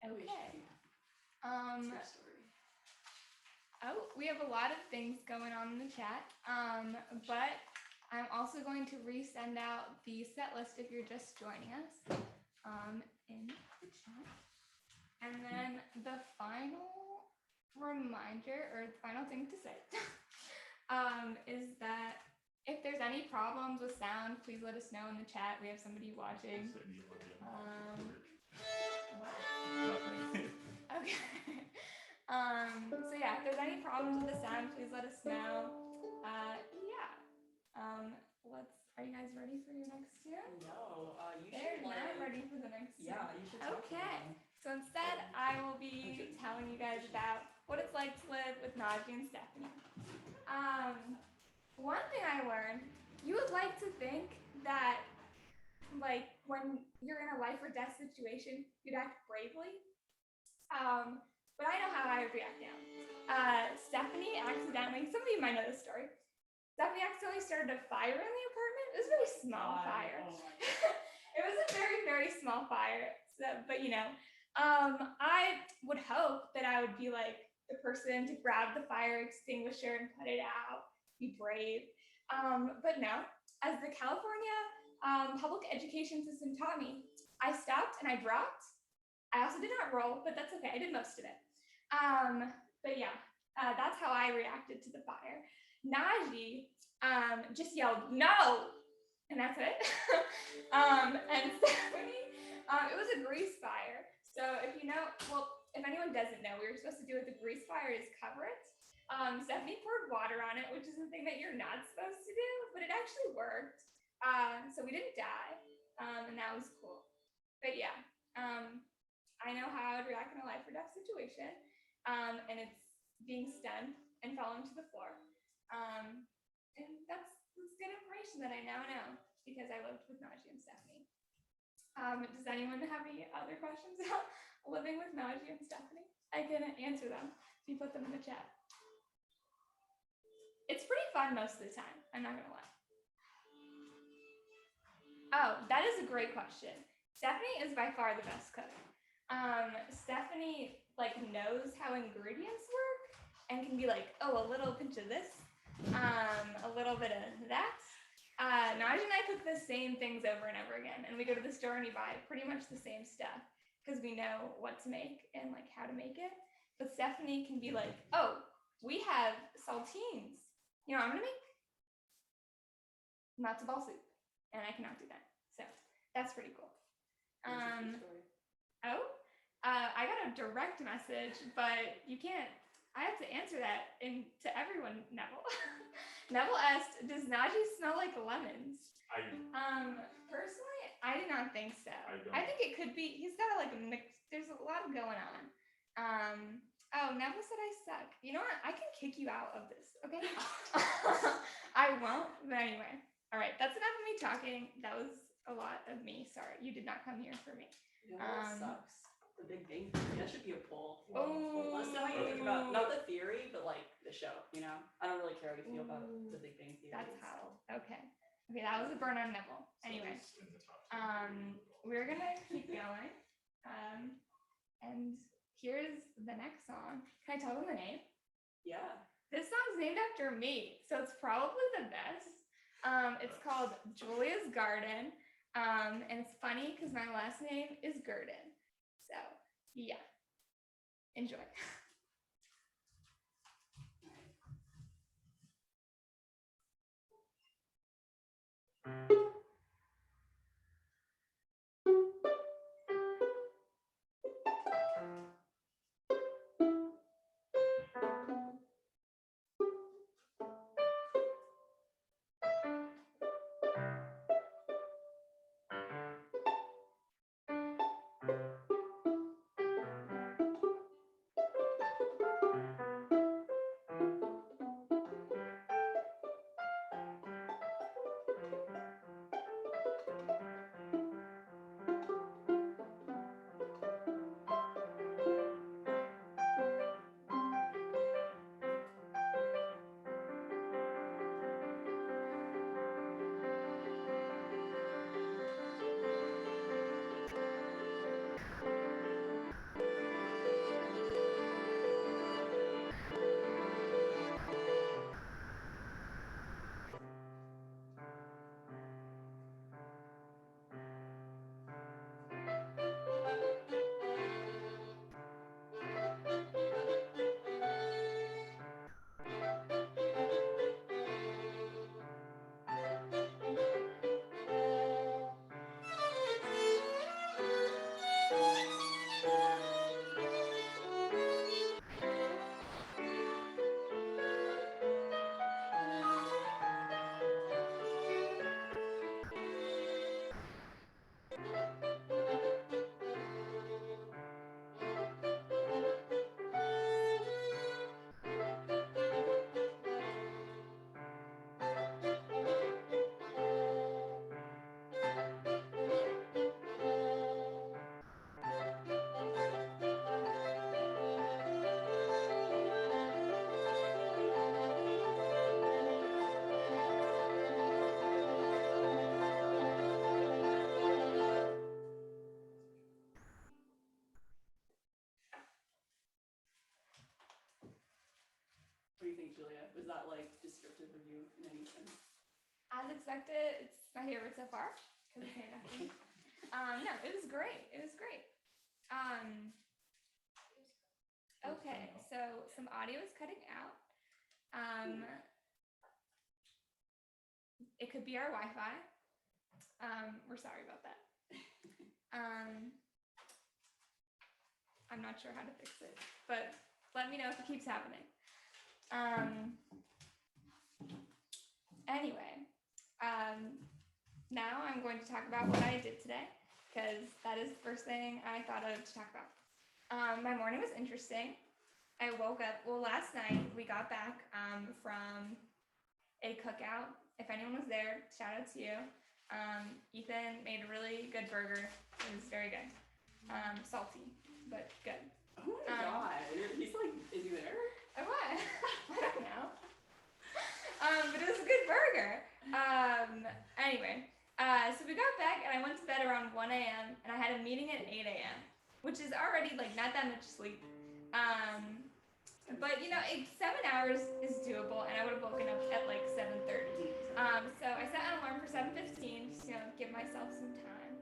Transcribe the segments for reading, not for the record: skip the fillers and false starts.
Okay. Oh, we have a lot of things going on in the chat. But I'm also going to resend out the set list if you're just joining us. In the chat. And then the final reminder, or the final thing to say, is that if there's any problems with sound, please let us know in the chat. We have somebody watching. Okay. So yeah, if there's any problems with the sound, please let us know. Are you guys ready for your next tune? No, you They're should not ready for the next tune. Yeah, you should talk to them. So instead, I will be telling you guys about what it's like to live with Naji and Stephanie. One thing I learned, you would like to think that, like, when you're in a life or death situation, you'd act bravely. But I know how I would react now. Stephanie accidentally, some of you might know this story. Stephanie accidentally started a fire in the apartment. It was a very small fire. It was a very, very small fire. So, but you know, I would hope that I would be like the person to grab the fire extinguisher and put it out, be brave. But no, as the California public education system taught me, I stopped and I dropped. I also did not roll, but that's okay. I did most of it. But yeah, that's how I reacted to the fire. Naji just yelled, "No!" And that's it. And Stephanie, it was a grease fire. So if you know, well, if anyone doesn't know, we were supposed to do with the grease fire is cover it. Stephanie poured water on it, which is the thing that you're not supposed to do, but it actually worked. So we didn't die, and that was cool. But yeah, I know how I would react in a life or death situation, and it's being stunned and falling to the floor. And that's good information that I now know because I lived with Naji and Stephanie. Does anyone have any other questions about living with Naji and Stephanie? I can answer them if you put them in the chat. It's pretty fun most of the time, I'm not gonna lie. Oh, that is a great question. Stephanie is by far the best cook. Stephanie like knows how ingredients work and can be like, oh, a little pinch of this, a little bit of that. Naji and I cook the same things over and over again, and we go to the store and we buy pretty much the same stuff because we know what to make and like how to make it. But Stephanie can be like, oh, we have saltines. You know what I'm gonna make? Matzo ball soup, and I cannot do that. So that's pretty cool. I got a direct message, but you can't. I have to answer that to everyone, Neville. Neville asked, does Naji smell like lemons? Personally, I do not think so. I think it could be, he's got like a mix, there's a lot going on. Neville said I suck. You know what? I can kick you out of this, okay? I won't, but anyway. All right, that's enough of me talking. That was a lot of me. Sorry, you did not come here for me. You know what sucks? The Big Bang Theory. That should be a poll. Oh. Let us know how you think about, not the theory, but like the show, you know? I don't really care how you feel about the Big Bang Theory. That's how. Okay. Okay, that was a burn on Neville. Anyway, we're gonna keep going. And here's the next song. Can I tell them the name? Yeah. This song's named after me, so it's probably the best. It's called Julia's Garden. And it's funny because my last name is Gurdon. So, yeah. Enjoy. Julia? Was that like descriptive of you in any sense? As expected, it's my favorite so far. Because it's named after me. No, it was great. It was great. Okay, so some audio is cutting out. It could be our Wi-Fi. We're sorry about that. I'm not sure how to fix it, but let me know if it keeps happening. Anyway, now I'm going to talk about what I did today, because that is the first thing I thought of to talk about. My morning was interesting. I woke up, last night we got back from a cookout. If anyone was there, shout out to you. Ethan made a really good burger. It was very good. Salty, but good. Oh my god. He's like, is he there? What? I don't know. But it was a good burger. Anyway, so we got back and I went to bed around 1 a.m. and I had a meeting at 8 a.m., which is already like not that much sleep. But 7 hours is doable, and I would have woken up at like 7:30. So I set an alarm for 7:15, just give myself some time.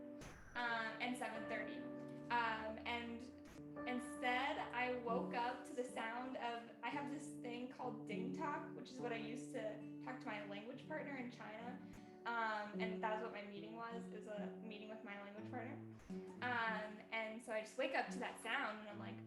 And 7:30. And instead, I woke up to the sound of, I have this thing called Ding Talk, which is what I used to talk to my language partner in China. And that was what my meeting was. It was a meeting with my language partner. And so I just wake up to that sound and I'm like,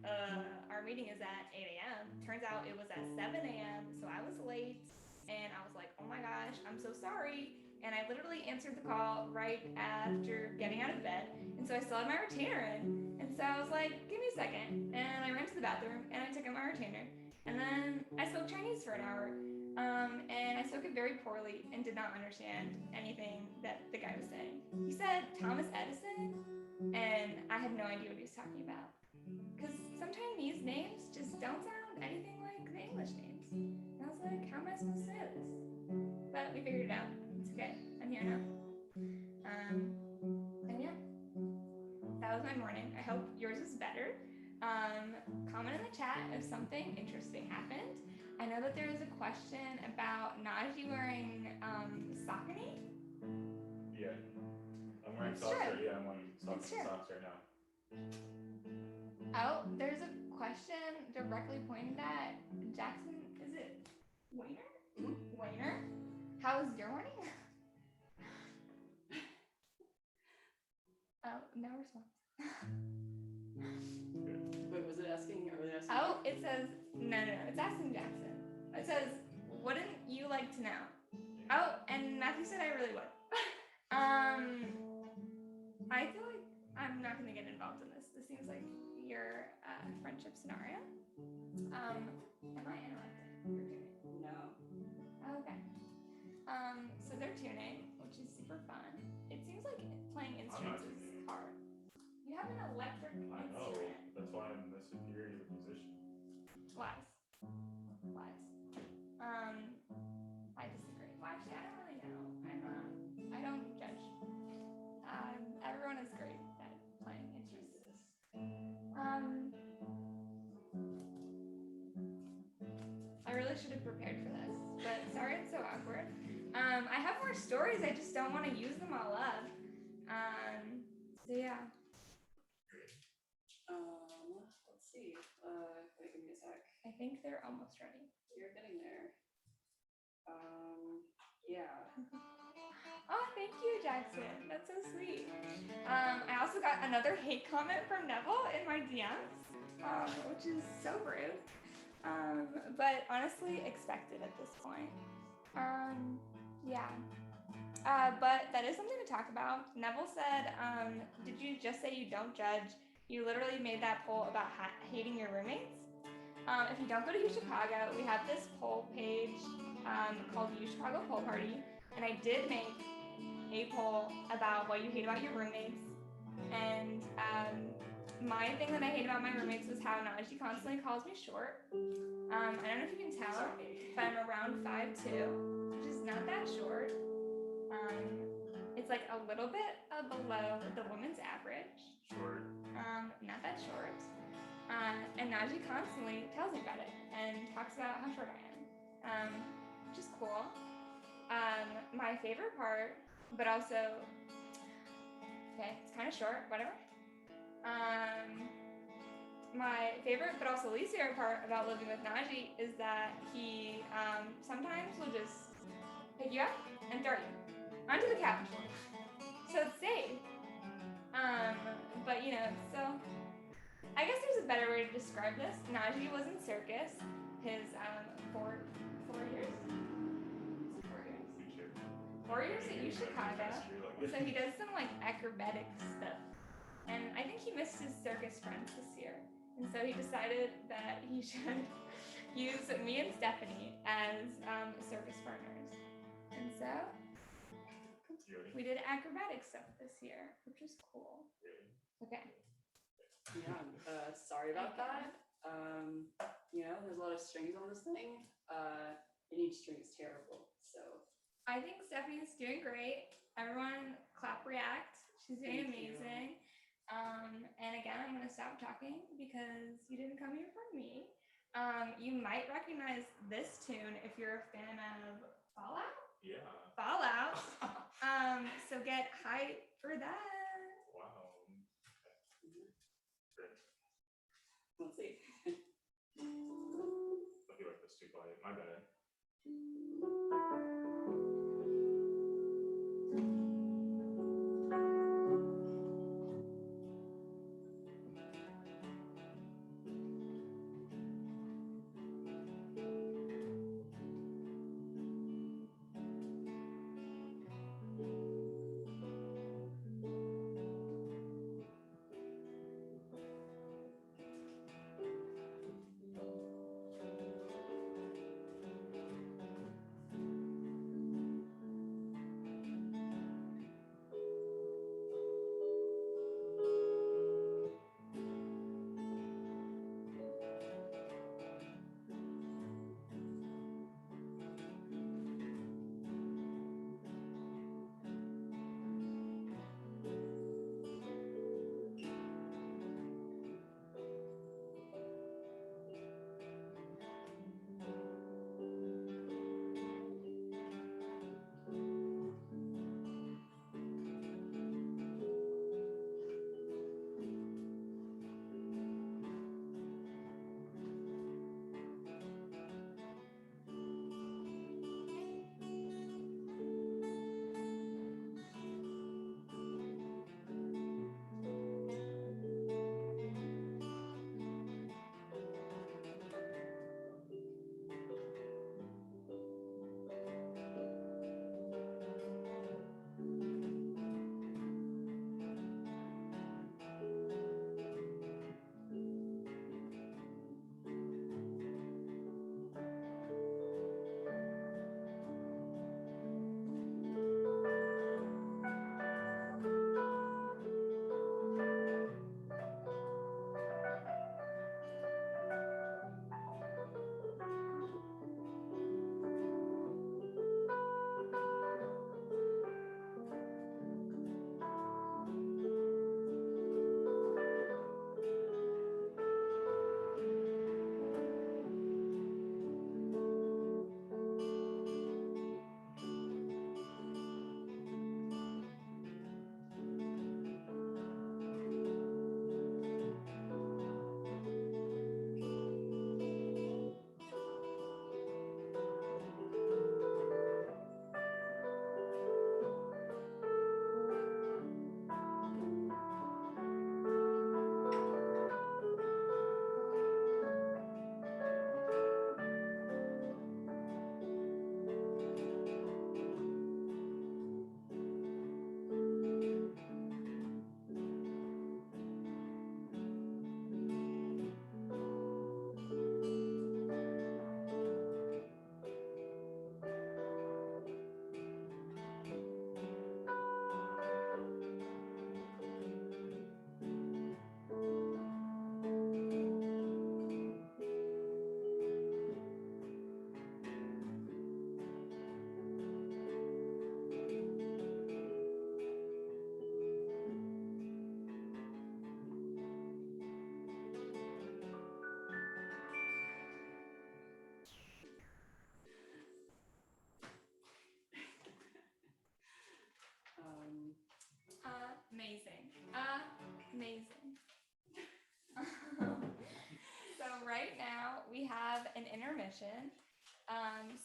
our meeting is at 8 a.m. Turns out it was at 7 a.m. So I was late and I was like, oh my gosh, I'm so sorry. And I literally answered the call right after getting out of bed. And so I still had my retainer in. And so I was like, give me a second. And I ran to the bathroom and I took out my retainer. And then I spoke Chinese for an hour. And I spoke it very poorly and did not understand anything that the guy was saying. He said Thomas Edison, and I had no idea what he was talking about. Because some Chinese names just don't sound anything like the English names. And I was like, how am I supposed to know this? But we figured it out. It's okay. I'm here now. And yeah, that was my morning. I hope yours is better. Comment in the chat if something interesting happened. I know that there is a question about Naji wearing Saucony. Yeah. I'm wearing socks right, yeah, I'm wearing socks right now. Oh, there's a question directly pointed at Jackson. Is it Wayner? Mm-hmm. Wayner? How was your morning? Oh, no response. Wait, was it asking? Or was it asking? Oh, it says, no, it's asking Jackson. It says, wouldn't you like to know? Oh, and Matthew said I really would. I feel like I'm not going to get involved in this. This seems like your friendship scenario. Am I interrupting? You're tuning? No. Okay. So they're tuning, which is super fun. It seems like playing instruments is hard. You have an electric instrument. I know. That's why I'm the superior musician. Lies. I disagree. Well, actually, I don't really know. I don't judge. Everyone is great at playing instruments. I really should have prepared for this, but sorry it's so awkward. I have more stories, I just don't want to use them all up. So yeah. Let's see. Wait, give me a sec. I think they're almost ready. You're getting there. Yeah. Oh, thank you, Jackson. That's so sweet. I also got another hate comment from Neville in my DMs, which is so rude. But honestly, expected at this point. Yeah. But that is something to talk about. Neville said, did you just say you don't judge? You literally made that poll about hating your roommates. If you don't go to U Chicago, we have this poll page called U Chicago Poll Party, and I did make a poll about what you hate about your roommates. And my thing that I hate about my roommates was how Naji constantly calls me short. I don't know if you can tell, but I'm around 5'2", which is not that short. It's like a little bit below the woman's average. Short. Not that short. And Naji constantly tells me about it and talks about how short I am. which is cool. My favorite part, but also, okay, it's kind of short, whatever. My favorite, but also least favorite part about living with Naji is that he sometimes will just pick you up and throw you onto the couch. So it's safe. But so I guess there's a better way to describe this. Naji was in circus his 4 years. 4 years at U Chicago. So he does some like acrobatic stuff. And I think he missed his circus friends this year. And so he decided that he should use me and Stephanie as circus partners. And so we did acrobatic stuff this year, which was cool. Okay. Yeah, sorry about that. There's a lot of strings on this thing. And each string's terrible, so. I think Stephanie's doing great. Everyone clap react. She's doing amazing. And again, I'm gonna stop talking because you didn't come here for me. You might recognize this tune if you're a fan of Fallout. Yeah. Fallout. So get hype for that. Wow. Great. Let's see. I feel like that's too quiet. My bad. right now we have an intermission.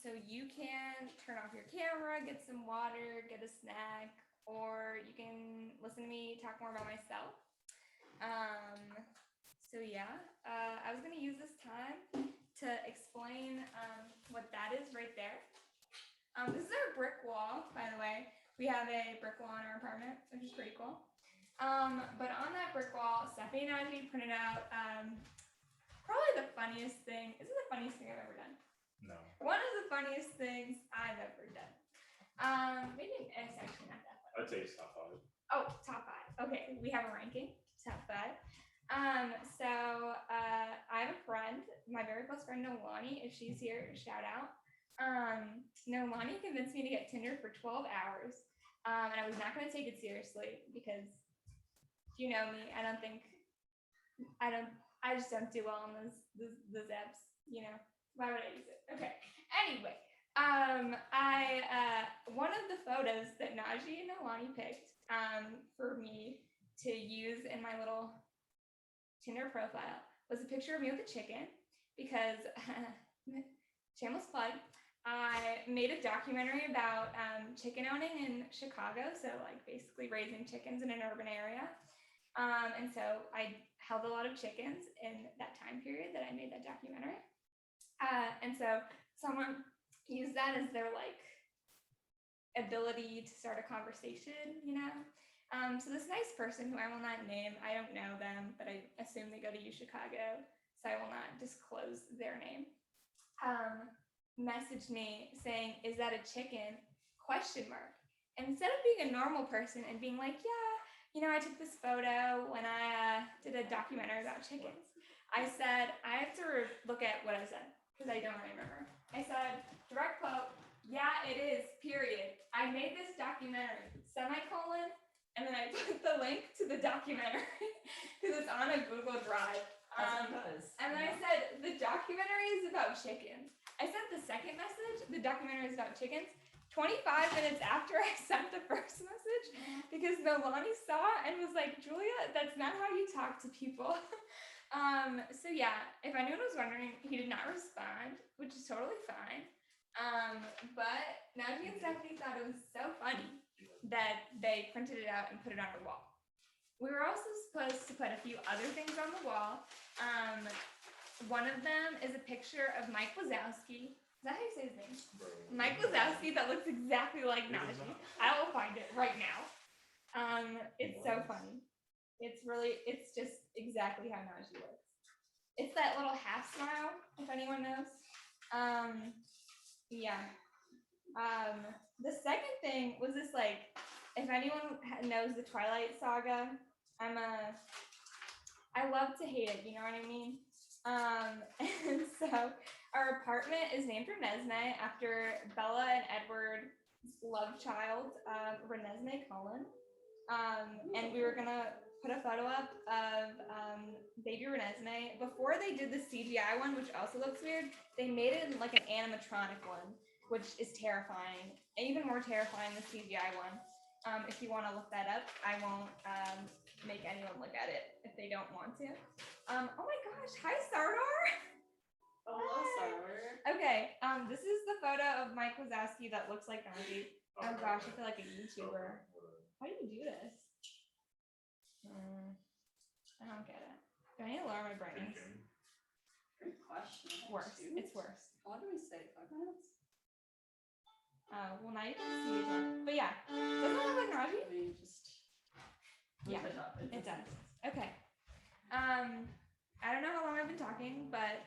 So you can turn off your camera, get some water, get a snack, or you can listen to me talk more about myself. So yeah, I was gonna use this time to explain what that is right there. This is our brick wall, by the way. We have a brick wall in our apartment, which is pretty cool. But on that brick wall, Stephanie and Naji printed out probably the funniest thing. Is it the funniest thing I've ever done? No. One of the funniest things I've ever done. Maybe it's actually not that funny. I'd say it's top 5. Oh, top 5. Okay, we have a ranking. Top 5. So I have a friend, my very close friend Nolani. If she's here, shout out. Nolani convinced me to get Tinder for 12 hours. And I was not going to take it seriously because you know me. I just don't do well on those apps, you know. Why would I use it? Okay. Anyway, one of the photos that Naji and Nolani picked for me to use in my little Tinder profile was a picture of me with a chicken because shameless plug. I made a documentary about chicken owning in Chicago, so like basically raising chickens in an urban area. And so I held a lot of chickens in that time period that I made that documentary. And so someone used that as their like ability to start a conversation, you know? So this nice person who I will not name, I don't know them, but I assume they go to U Chicago, so I will not disclose their name, messaged me saying, "Is that a chicken?" ? And instead of being a normal person and being like, "Yeah, you know, I took this photo when I did a documentary about chickens," I said, I have to look at what I said because I don't remember. I said, direct quote, "Yeah, it is, period. I made this documentary, semicolon," and then I put the link to the documentary because it's on a Google Drive. And then I said, the documentary is about chickens. I sent the second message, the documentary is about chickens, 25 minutes after I sent the first message because Nolani saw it and was like, "Julia, that's not how you talk to people." So yeah, if anyone was wondering, he did not respond, which is totally fine. But Naji and Stephanie thought it was so funny that they printed it out and put it on our wall. We were also supposed to put a few other things on the wall. One of them is a picture of Mike Wazowski. Is that how you say his name? Mike Wazowski that looks exactly like Naji. I will find it right now. It's so funny. It's just exactly how Naji looks. It's that little half smile, if anyone knows. Yeah. The second thing was this, like, if anyone knows the Twilight Saga, I love to hate it, you know what I mean? And so our apartment is named Renesmee after Bella and Edward's love child, Renesmee Cullen. And we were gonna put a photo up of baby Renesmee. Before they did the CGI one, which also looks weird, they made it in like an animatronic one, which is terrifying. Even more terrifying than the CGI one. If you want to look that up, I won't make anyone look at it if they don't want to. Oh my gosh, hi Sardar! Hello, Sardar. Okay, this is the photo of Mike Wazowski that looks like Naji. Oh gosh, I feel like a YouTuber. How do you do this? I don't get it. Do I need to lower my brightness? Great question. Worse. It's worse. What do we say? 5 minutes? Well, now you can see it. But yeah, doesn't it look like Naji? I mean, just Yeah, it does. Okay. I don't know how long I've been talking, but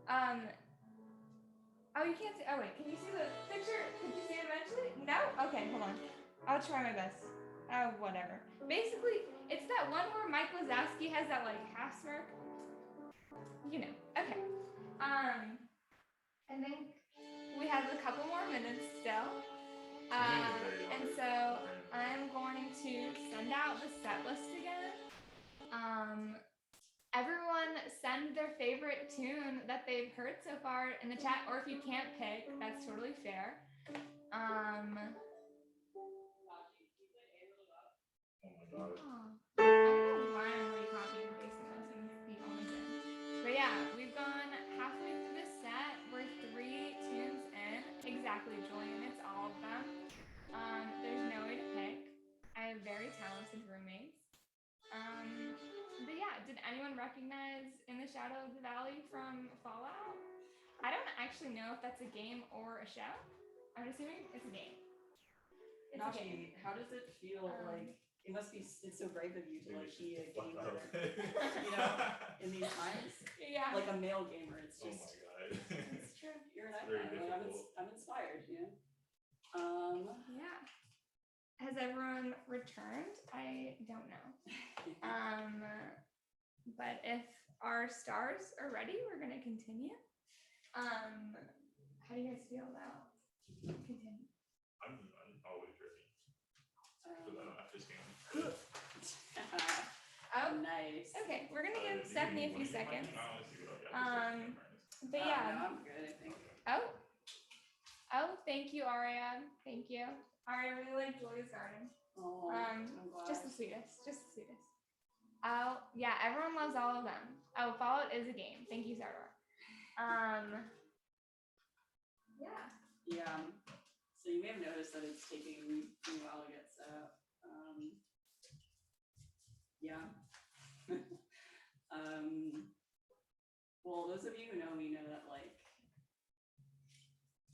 oh, you can't see. Oh wait, can you see the picture? Could you see it eventually? No? Okay, hold on. I'll try my best. Oh, whatever. Basically, it's that one where Mike Wazowski has that like half smirk. You know. Okay. I think we have a couple more minutes still. And so I'm going to send out the set list again. Everyone send their favorite tune that they've heard so far in the chat, or if you can't pick, that's totally fair. Oh my god. I don't know why I'm recopying and pasting this in the only thing. But yeah, we've gone did anyone recognize In the Shadow of the Valley from Fallout? I don't actually know if that's a game or a show. I'm assuming it's a game. It's a game. Naji, how does it feel like? It must be. It's so brave of you to like be a gamer, you know, in these times. Yeah. Like a male gamer, it's Oh just. my god. It's true. You're It's an very icon. difficult. I'm inspired, you know. Yeah. Has everyone returned? I don't know. But if our stars are ready, we're gonna continue. How do you guys feel about continue? I'm always ready for that after scan. Oh, Nice. okay. We're gonna give Stephanie a few seconds. But No, yeah. I'm good, I think. Oh, thank you, Aria. Thank you. Aria really liked Julia's Garden. Oh, I'm glad. Just the sweetest. Just the sweetest. Oh, yeah, everyone loves all of them. Oh, Fallout is a game. Thank you, Sardar. Yeah. Yeah. So you may have noticed that it's taking me a while to get set up. Yeah. Well, those of you who know me know that like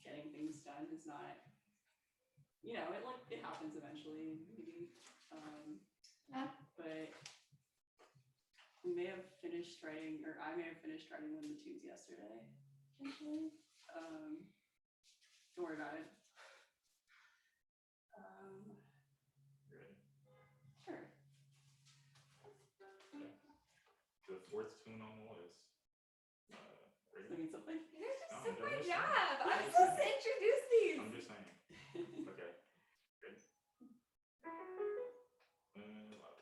getting things done is not, you know, it happens eventually, maybe. But we may have finished writing, or I may have finished writing one of the twos yesterday. Potentially. Don't worry about it. Ready? Sure. The fourth tune on the list. Does that mean something? You guys just No, took my I'm just job. I'm supposed to introduce these. I'm just saying. Okay. Good. Loud.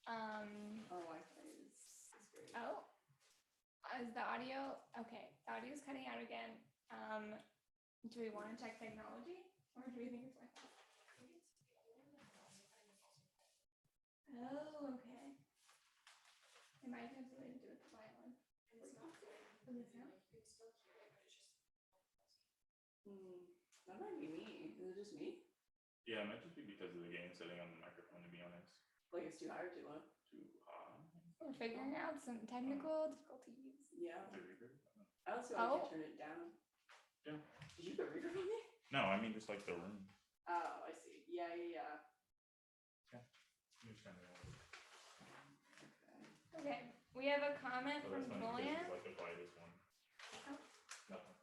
Our Wi-Fi is great. Oh, is the audio okay? The audio's cutting out again. Do we want to check technology, or do we think it's Wi-Fi? Oh, okay. It might have something to do with the violin. Is it now? That might be me. Is it just me? Yeah, it might just be because of the gain setting on the microphone, to be honest. Like it's too high or too low? Too high. We're figuring out some technical difficulties. Yeah. The reverb? I don't see why I can turn it down. Yeah. Did you put reverb on me? No, I mean just like the room. Oh, I see. Yeah. You just kinda- Okay, we have a comment Oh, from that's funny because Julian. it's like the quietest one. Oh. Nothing.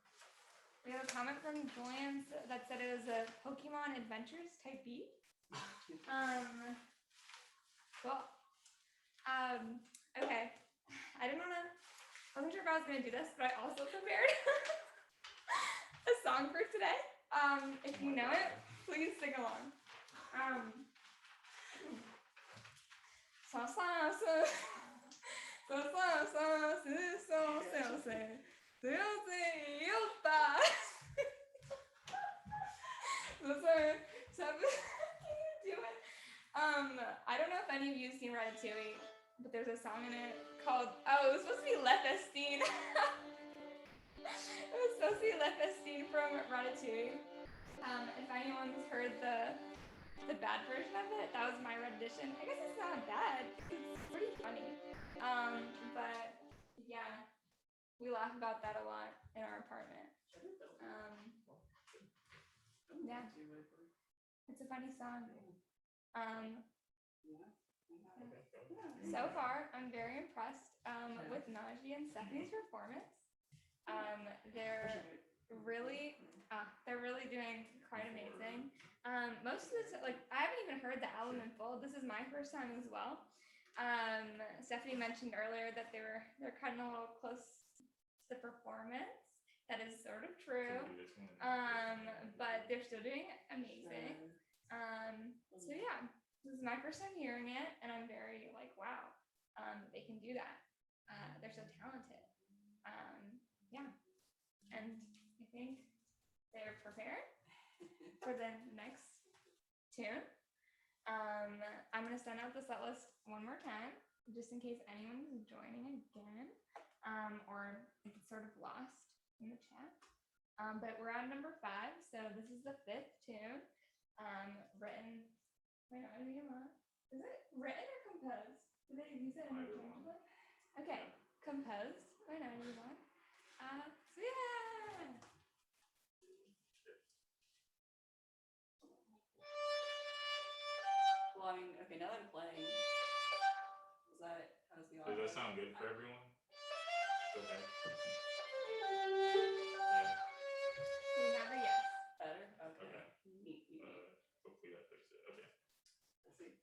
We have a comment from Julian that said it was a Pokemon Adventures type beat. Cool. Okay. I wasn't sure if I was gonna do this, but I also prepared a song for today. If you know it, please sing along. I don't know if any of you have seen Ratatouille, but there's a song in it called, it was supposed to be Le Festine. It was supposed to be Le Festine from Ratatouille. If anyone's heard the bad version of it, that was my rendition. I guess it's not bad. It's pretty funny. But yeah, we laugh about that a lot in our apartment. Yeah, it's a funny song. So far, I'm very impressed with Naji and Stephanie's performance. They're really doing quite amazing. Most of this, like, I haven't even heard the album in full. This is my first time as well. Stephanie mentioned earlier that they're cutting a little close to the performance. That is sort of true. But they're still doing amazing. So yeah, this is my first time hearing it, and I'm very like, wow, they can do that. They're so talented. Yeah, and I think they're prepared for the next tune. I'm gonna send out the set list one more time, just in case anyone is joining again, or if it's sort of lost in the chat. But we're on number 5, so this is the 5th tune. Written. Wait, I don't even know. Is it written or composed? Do they use it interchangeably? Okay, composed by Naji. So yeah. Well, I mean, okay, now that I'm playing, how does the audio? Does that sound good for everyone? Okay. We have a yes. Better? Okay. Okay. Neat. Hopefully that fixed it. Okay. Let's see.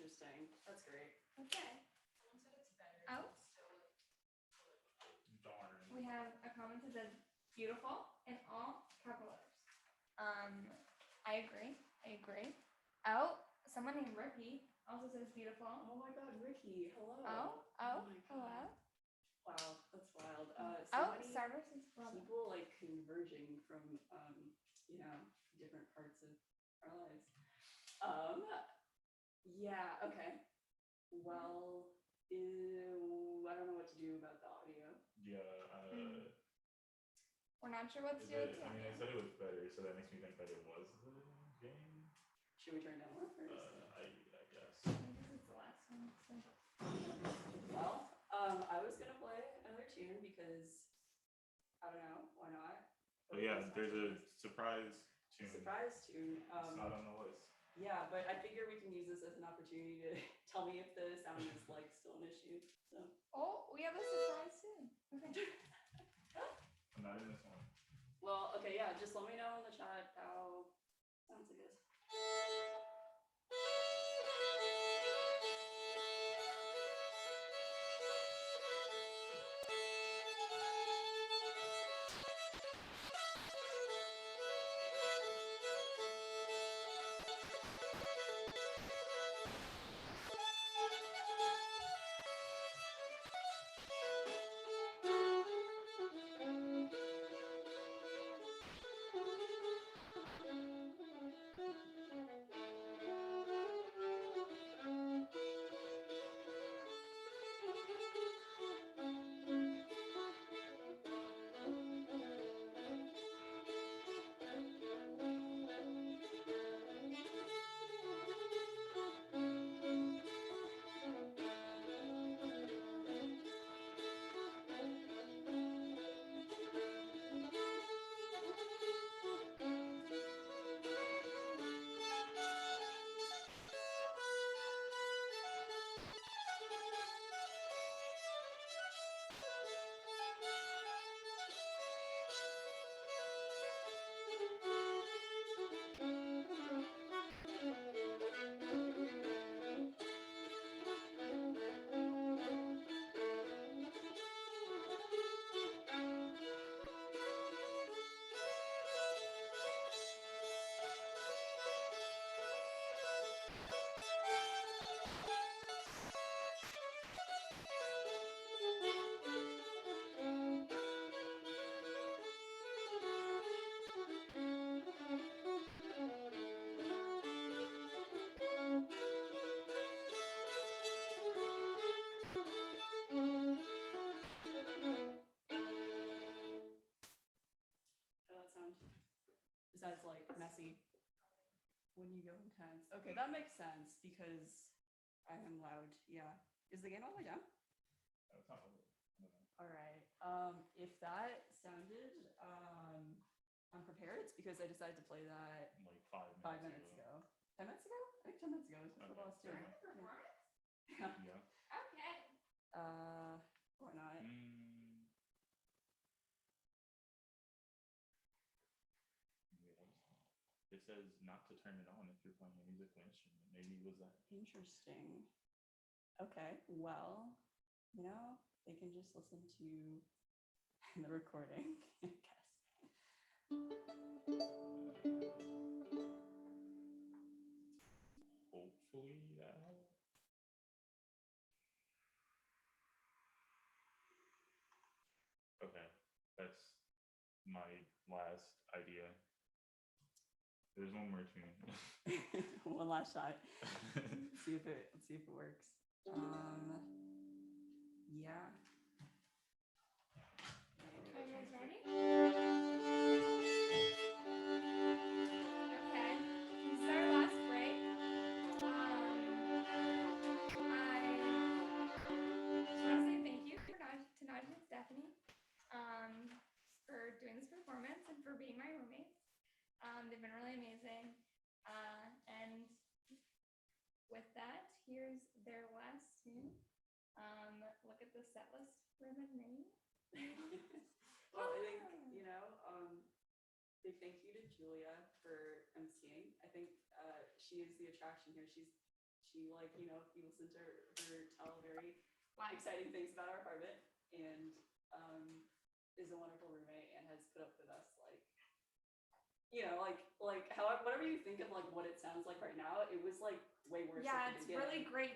Interesting. That's great. Okay. Someone said it's better. Oh. It's still Darn. We have a comment that says beautiful in all capital letters. I agree. Oh, someone named Ricky also says beautiful. Oh my god, Ricky, hello. Oh, my hello. God. Wow, that's wild. Oh, Many Starburst is brother. people like converging from different parts of our lives. Yeah, okay. Well, I don't know what to do about the audio. Yeah, We're not sure what to is do it, with the I mean, audio. I said it was better, so that makes me think that it was the game. Should we turn down more? I guess. Maybe this is the last one. So. Well, I was gonna play another tune because I don't know, why not? Oh yeah, there's a surprise tune. Surprise tune. It's not on the list. Yeah, but I figure we can use this as an opportunity to tell me if the sound is like still an issue. So. Oh, we have a surprise soon. Okay. I'm not in this one. Well, okay, yeah, just let me know in the chat how sounds like this. Besides like messy when you go intense. Okay, that makes sense because I am loud. Yeah. Is the game all the way down? No, it's not over. No. All right. If that sounded unprepared, it's because I decided to play that Like 5 minutes ago. 10 minutes ago? I think 10 minutes ago is what Okay, the last fair tune. enough. Performance? Yeah. Yeah. Okay. Or not. It says not to turn it on if you're playing a musical instrument. Maybe it was that. Interesting. Okay, well, they can just listen to the recording, I guess. Hopefully that helps. Okay, that's my last idea. There's one more tune. One last shot. Let's see if it works. Yeah. Are you guys ready? Okay. This is our last break. I just want to say thank you to Naji and Stephanie for doing this performance and for being my roommates. They've been really amazing. And with that, here's their last tune. Look at the set list for the name. Well, I think, big thank you to Julia for emceeing. I think she is the attraction here. She's She you listen to her tell very exciting things about our apartment, and is a wonderful roommate and has put up with us whatever you think of what it sounds like right now, it was way worse. Yeah, it's really great.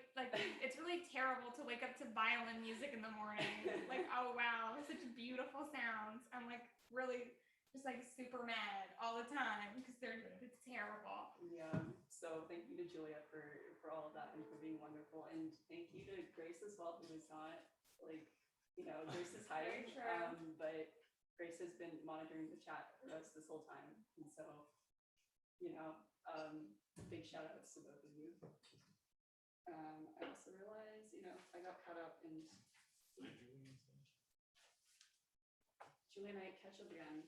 It's really terrible to wake up to violin music in the morning. Oh wow, such beautiful sounds. I'm really just super mad all the time because it's terrible. Yeah. So thank you to Julia for all of that and for being wonderful, and thank you to Grace as well, who is not Grace is hiding, but Grace has been monitoring the chat for us this whole time, and so big shout outs to both of you. I also realized I got caught up in Julie and I catch up again.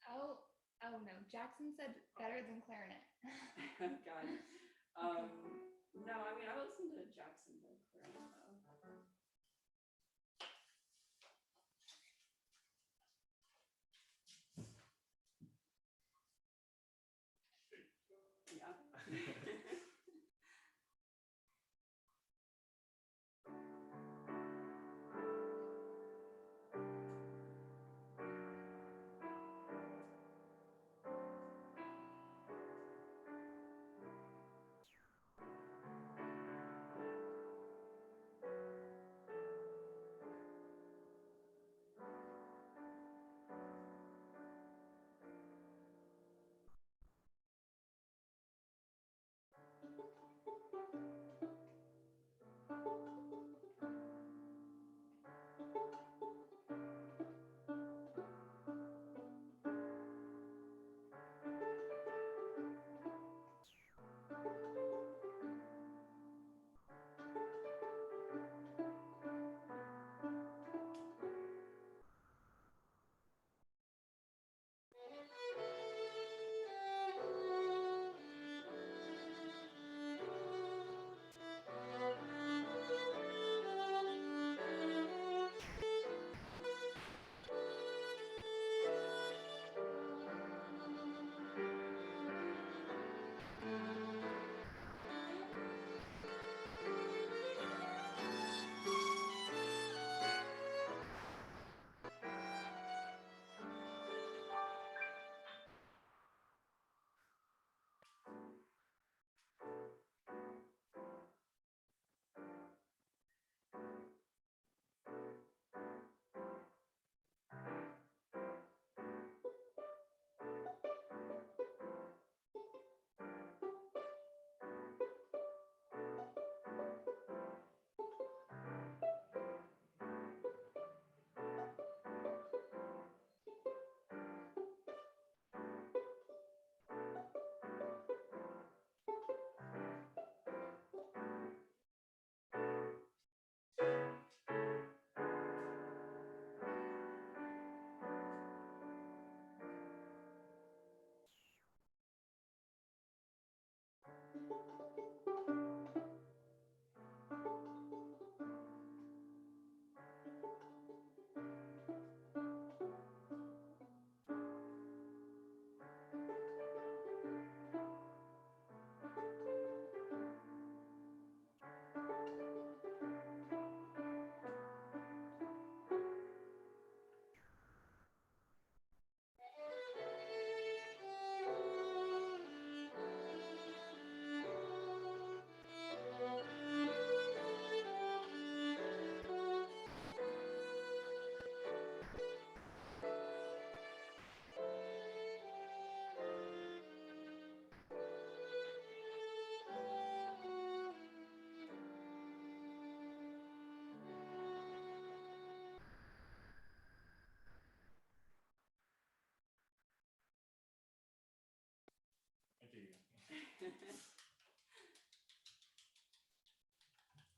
Oh no, Jackson said better than clarinet. God. No, I mean I listened to Jackson but clarinet though.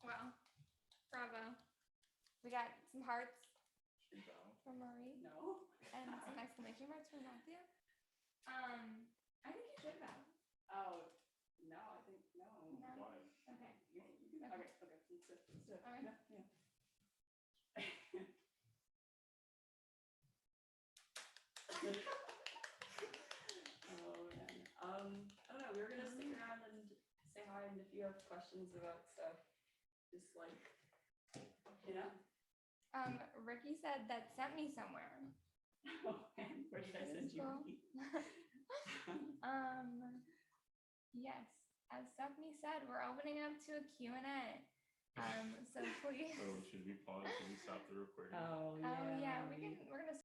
Wow. Bravo. We got some hearts from Marie. No. And some exclamation marks from Matthew. I think you should have. Oh, no, I think no. No? Why? Okay. Okay. Let's do it. All right. Yeah. Oh man. I don't know. We were gonna stick around and say hi mind if you have questions about stuff. Just like, you know. Ricky said that sent me somewhere. Where did I send you? Yes, as Stephanie said, we're opening up to a Q&A. So please. So should we pause? Should we stop the recording? Oh yeah, we're gonna